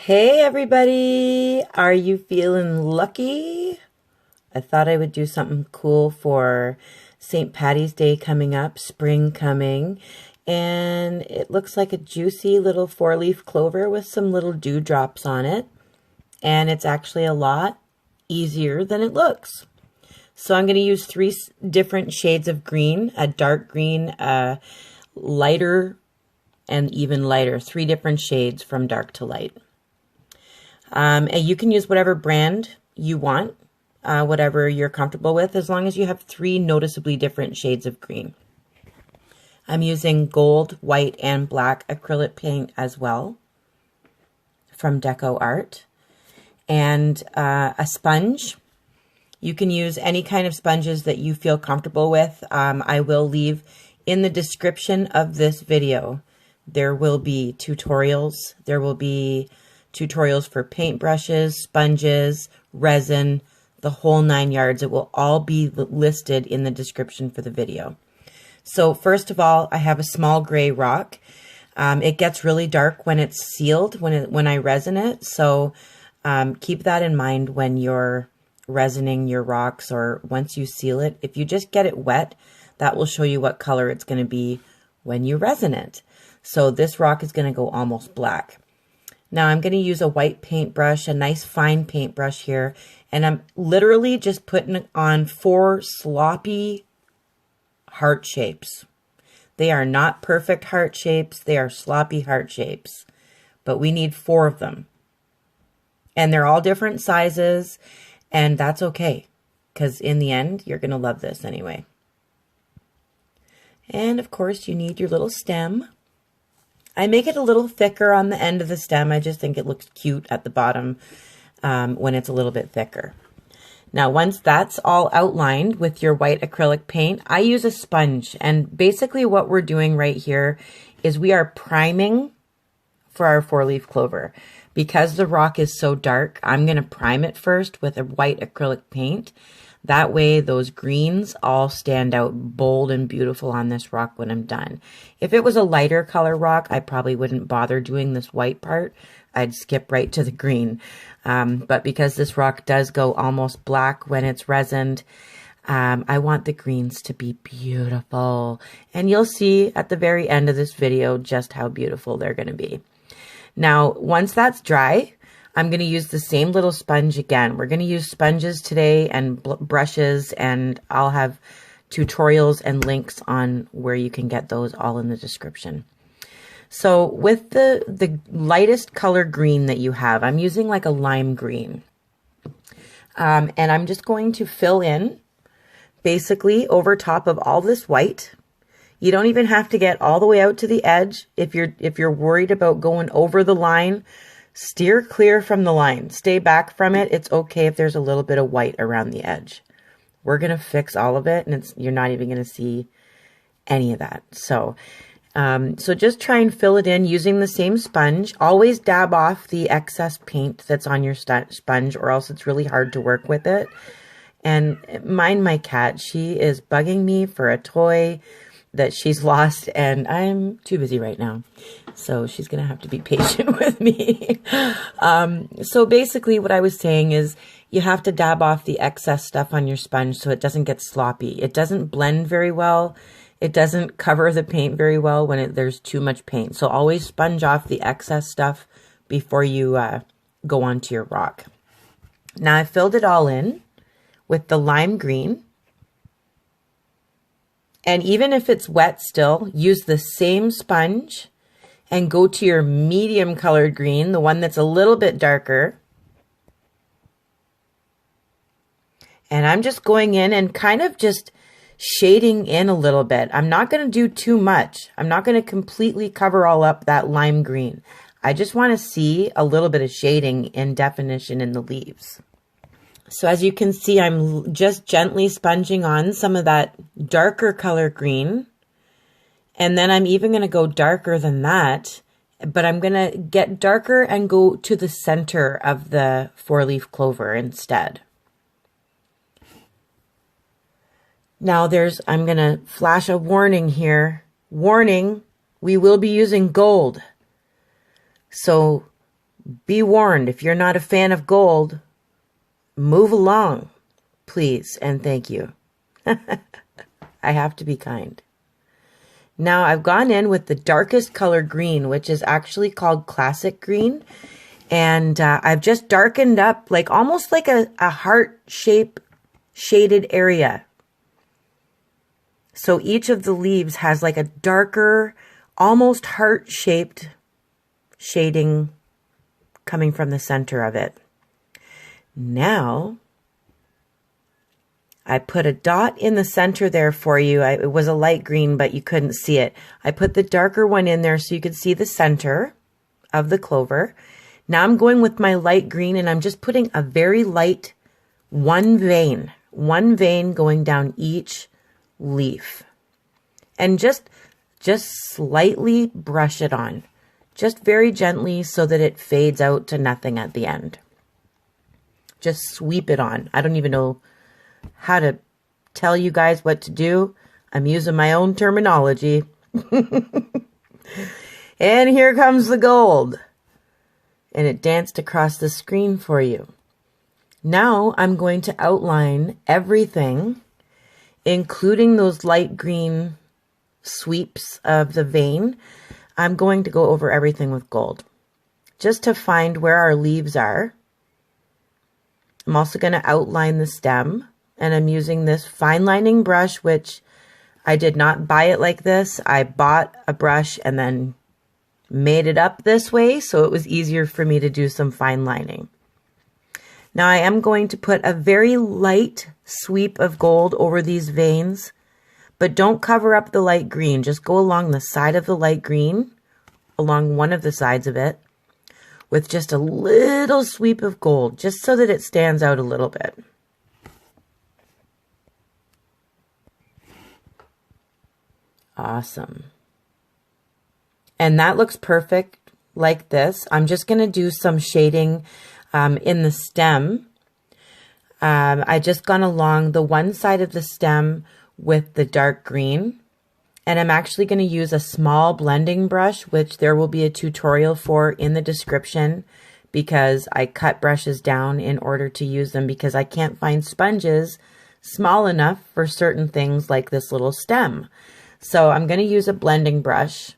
Hey everybody, are you feeling lucky? I thought I would do something cool for St. Patty's Day coming up, spring coming, and it looks like a juicy little four-leaf clover with some little dewdrops on it, and it's actually a lot easier than it looks. So I'm going to use three different shades of green, a dark green, a lighter, and even lighter, three different shades from dark to light. And you can use whatever brand you want, whatever you're comfortable with, as long as you have three noticeably different shades of green. I'm using gold, white, and black acrylic paint as well from DecoArt. And a sponge. You can use any kind of sponges that you feel comfortable with. I will leave in the description of this video. There will be tutorials. There will be tutorials for paintbrushes, sponges, resin, the whole 9 yards. It will all be listed in the description for the video. So first of all, I have a small gray rock. It gets really dark when it's sealed, when I resin it. So keep that in mind when you're resining your rocks, or once you seal it. If you just get it wet, that will show you what color it's going to be when you resin it. So this rock is going to go almost black. Now I'm going to use a white paintbrush, a nice fine paintbrush here, and I'm literally just putting on 4 sloppy heart shapes. They are not perfect heart shapes, they are sloppy heart shapes, but we need 4 of them. And they're all different sizes, and that's okay, because in the end, you're going to love this anyway. And of course, you need your little stem. I make it a little thicker on the end of the stem. I just think it looks cute at the bottom when it's a little bit thicker. Now, once that's all outlined with your white acrylic paint, I use a sponge. And basically what we're doing right here is we are priming for our four-leaf clover. Because the rock is so dark, I'm going to prime it first with a white acrylic paint. That way those greens all stand out bold and beautiful on this rock when I'm done. If it was a lighter color rock, I probably wouldn't bother doing this white part. I'd skip right to the green. But because this rock does go almost black when it's resined, I want the greens to be beautiful. And you'll see at the very end of this video just how beautiful they're going to be. Now, once that's dry, I'm going to use the same little sponge again. We're going to use sponges today and brushes, and I'll have tutorials and links on where you can get those all in the description. So with the lightest color green that you have, I'm using like a lime green. And I'm just going to fill in basically over top of all this white. You don't even have to get all the way out to the edge. If you're worried about going over the line, steer clear from the line. Stay back from it. It's okay if there's a little bit of white around the edge. We're going to fix all of it, and you're not even going to see any of that. So just try and fill it in using the same sponge. Always dab off the excess paint that's on your sponge, or else it's really hard to work with it. And mind my cat. She is bugging me for a toy that she's lost, and I'm too busy right now. So she's going to have to be patient with me. So basically what I was saying is you have to dab off the excess stuff on your sponge so it doesn't get sloppy. It doesn't blend very well. It doesn't cover the paint very well when there's too much paint. So always sponge off the excess stuff before you go onto your rock. Now I filled it all in with the lime green. And even if it's wet still, use the same sponge and go to your medium colored green, the one that's a little bit darker. And I'm just going in and kind of just shading in a little bit. I'm not going to do too much. I'm not going to completely cover all up that lime green. I just want to see a little bit of shading and definition in the leaves. So as you can see, I'm just gently sponging on some of that darker color green. And then I'm even going to go darker than that, but I'm going to get darker and go to the center of the four-leaf clover instead. Now I'm going to flash a warning here. Warning, we will be using gold. So be warned, if you're not a fan of gold, move along, please, and thank you. I have to be kind. Now I've gone in with the darkest color green, which is actually called classic green. And I've just darkened up like almost like a heart shape shaded area. So each of the leaves has like a darker, almost heart shaped shading coming from the center of it. Now I put a dot in the center there for you. It was a light green, but you couldn't see it. I put the darker one in there so you could see the center of the clover. Now I'm going with my light green and I'm just putting a very light one vein going down each leaf. And just slightly brush it on. Just very gently so that it fades out to nothing at the end. Just sweep it on. I don't even know how to tell you guys what to do. I'm using my own terminology. And here comes the gold. And it danced across the screen for you. Now I'm going to outline everything, including those light green sweeps of the vein. I'm going to go over everything with gold, just to find where our leaves are. I'm also going to outline the stem, and I'm using this fine lining brush, which I did not buy it like this. I bought a brush and then made it up this way, so it was easier for me to do some fine lining. Now I am going to put a very light sweep of gold over these veins, but don't cover up the light green. Just go along the side of the light green, along one of the sides of it, with just a little sweep of gold, just so that it stands out a little bit. Awesome. And that looks perfect like this. I'm just going to do some shading in the stem. I just gone along the one side of the stem with the dark green. And I'm actually going to use a small blending brush, which there will be a tutorial for in the description, because I cut brushes down in order to use them because I can't find sponges small enough for certain things like this little stem. So I'm going to use a blending brush.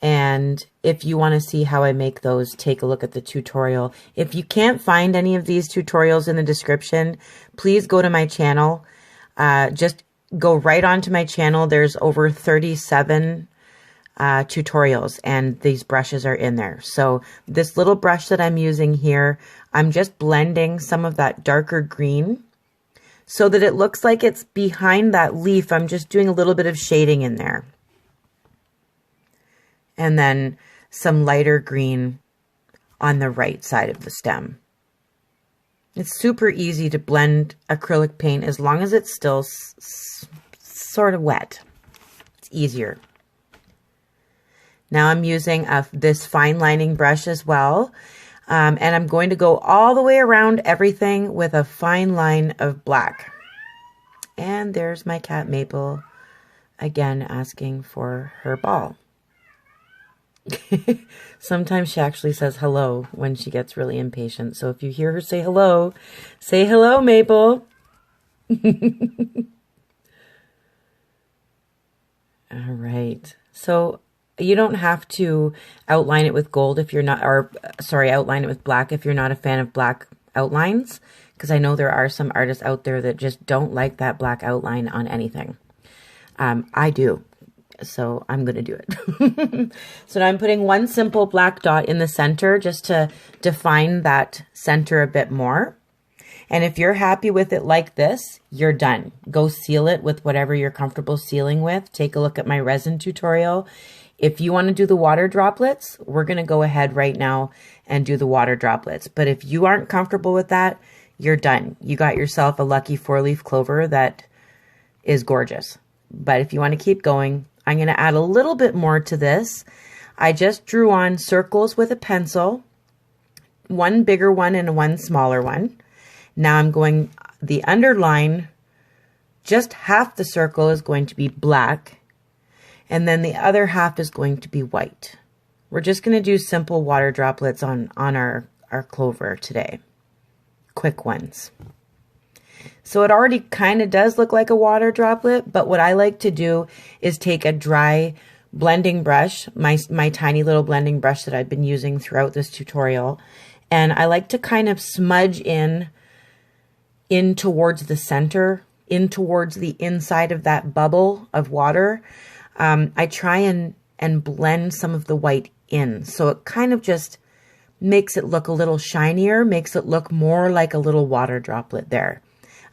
And if you want to see how I make those, take a look at the tutorial. If you can't find any of these tutorials in the description, please go to my channel. Just go right onto my channel. There's over 37 tutorials, and these brushes are in there. So this little brush that I'm using here, I'm just blending some of that darker green so that it looks like it's behind that leaf. I'm just doing a little bit of shading in there. And then some lighter green on the right side of the stem. It's super easy to blend acrylic paint as long as it's still sort of wet. It's easier. Now I'm using this fine lining brush as well. And I'm going to go all the way around everything with a fine line of black. And there's my cat Maple, again asking for her ball. Sometimes she actually says hello when she gets really impatient. So if you hear her say hello, Maple. All right. So you don't have to outline it with gold if you're not, or sorry, outline it with black if you're not a fan of black outlines, because I know there are some artists out there that just don't like that black outline on anything. I do. So I'm going to do it. So now I'm putting one simple black dot in the center just to define that center a bit more. And if you're happy with it like this, you're done. Go seal it with whatever you're comfortable sealing with. Take a look at my resin tutorial. If you want to do the water droplets, we're going to go ahead right now and do the water droplets. But if you aren't comfortable with that, you're done. You got yourself a lucky four-leaf clover that is gorgeous. But if you want to keep going, I'm going to add a little bit more to this. I just drew on circles with a pencil, one bigger one and one smaller one. Now I'm going, the underline, just half the circle is going to be black, and then the other half is going to be white, We're just going to do simple water droplets on our clover today. Quick ones. So it already kind of does look like a water droplet, but what I like to do is take a dry blending brush, my tiny little blending brush that I've been using throughout this tutorial, and I like to kind of smudge in towards the center, in towards the inside of that bubble of water. I try and blend some of the white in, so it kind of just makes it look a little shinier, makes it look more like a little water droplet there.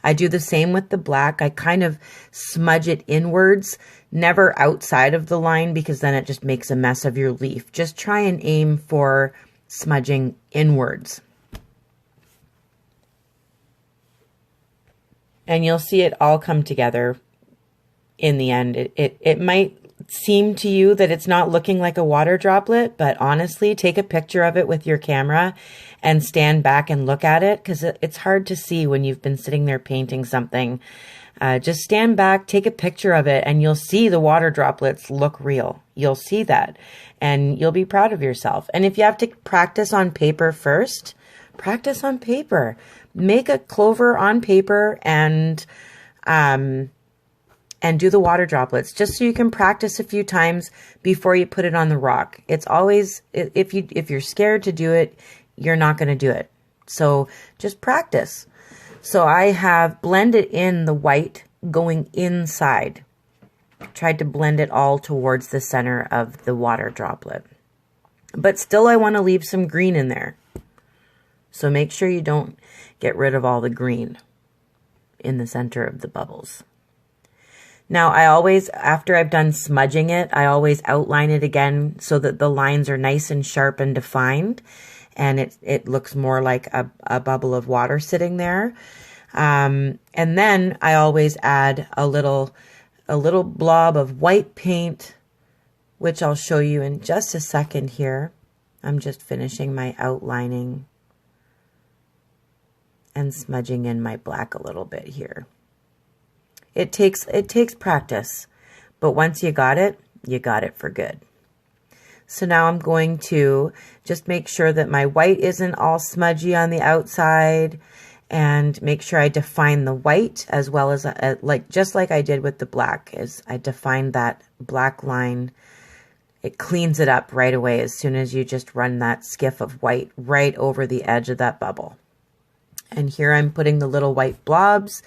I do the same with the black. I kind of smudge it inwards, never outside of the line, because then it just makes a mess of your leaf. Just try and aim for smudging inwards. And you'll see it all come together in the end. It might seem to you that it's not looking like a water droplet, but honestly, take a picture of it with your camera and stand back and look at it, because it's hard to see when you've been sitting there painting something. Just stand back, take a picture of it, and you'll see the water droplets look real. You'll see that, and you'll be proud of yourself. And if you have to practice on paper first, practice on paper. Make a clover on paper and do the water droplets, just so you can practice a few times before you put it on the rock. It's always, if you're scared to do it, you're not going to do it. So just practice. So I have blended in the white going inside. Tried to blend it all towards the center of the water droplet. But still I want to leave some green in there. So make sure you don't get rid of all the green in the center of the bubbles. Now I always, after I've done smudging it, I always outline it again so that the lines are nice and sharp and defined, and it looks more like a bubble of water sitting there. And then I always add a little blob of white paint, which I'll show you in just a second here. I'm just finishing my outlining and smudging in my black a little bit here. It takes practice, but once you got it for good. So now I'm going to just make sure that my white isn't all smudgy on the outside, and make sure I define the white as well as just like I did with the black. As I defined that black line, it cleans it up right away as soon as you just run that skiff of white right over the edge of that bubble. And here I'm putting the little white blobs.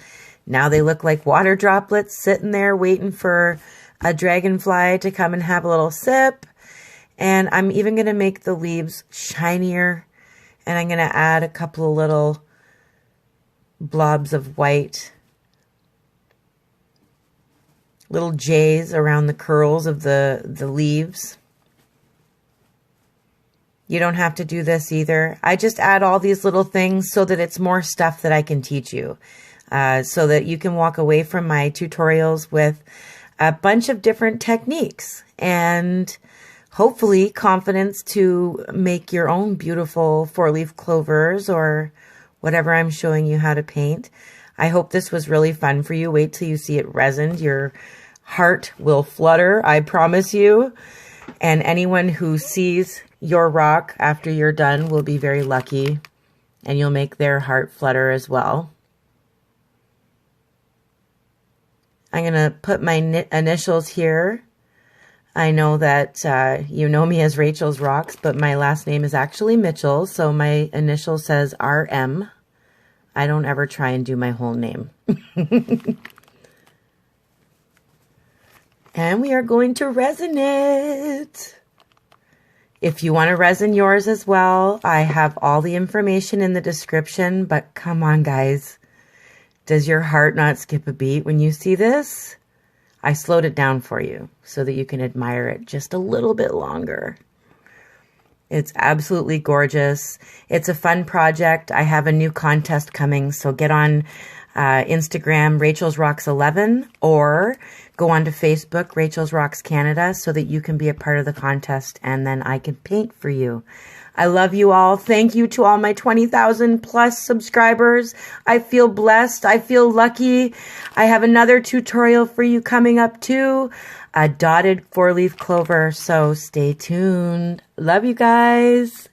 Now they look like water droplets sitting there waiting for a dragonfly to come and have a little sip. And I'm even going to make the leaves shinier. And I'm going to add a couple of little blobs of white. Little J's around the curls of the leaves. You don't have to do this either. I just add all these little things so that it's more stuff that I can teach you. So that you can walk away from my tutorials with a bunch of different techniques and hopefully confidence to make your own beautiful four-leaf clovers or whatever I'm showing you how to paint. I hope this was really fun for you. Wait till you see it resined. Your heart will flutter, I promise you. And anyone who sees your rock after you're done will be very lucky, and you'll make their heart flutter as well. I'm going to put my initials here. I know that you know me as Rachel's Rocks, but my last name is actually Mitchell, so my initial says RM. I don't ever try and do my whole name. And we are going to resin it. If you want to resin yours as well, I have all the information in the description, but come on, guys. Does your heart not skip a beat when you see this? I slowed it down for you so that you can admire it just a little bit longer. It's absolutely gorgeous. It's a fun project. I have a new contest coming, so get on Instagram, Rachel's Rocks 11, or go on to Facebook, Rachel's Rocks Canada, so that you can be a part of the contest, and then I can paint for you. I love you all. Thank you to all my 20,000 plus subscribers. I feel blessed. I feel lucky. I have another tutorial for you coming up too. a dotted 4-leaf clover. So stay tuned. Love you guys.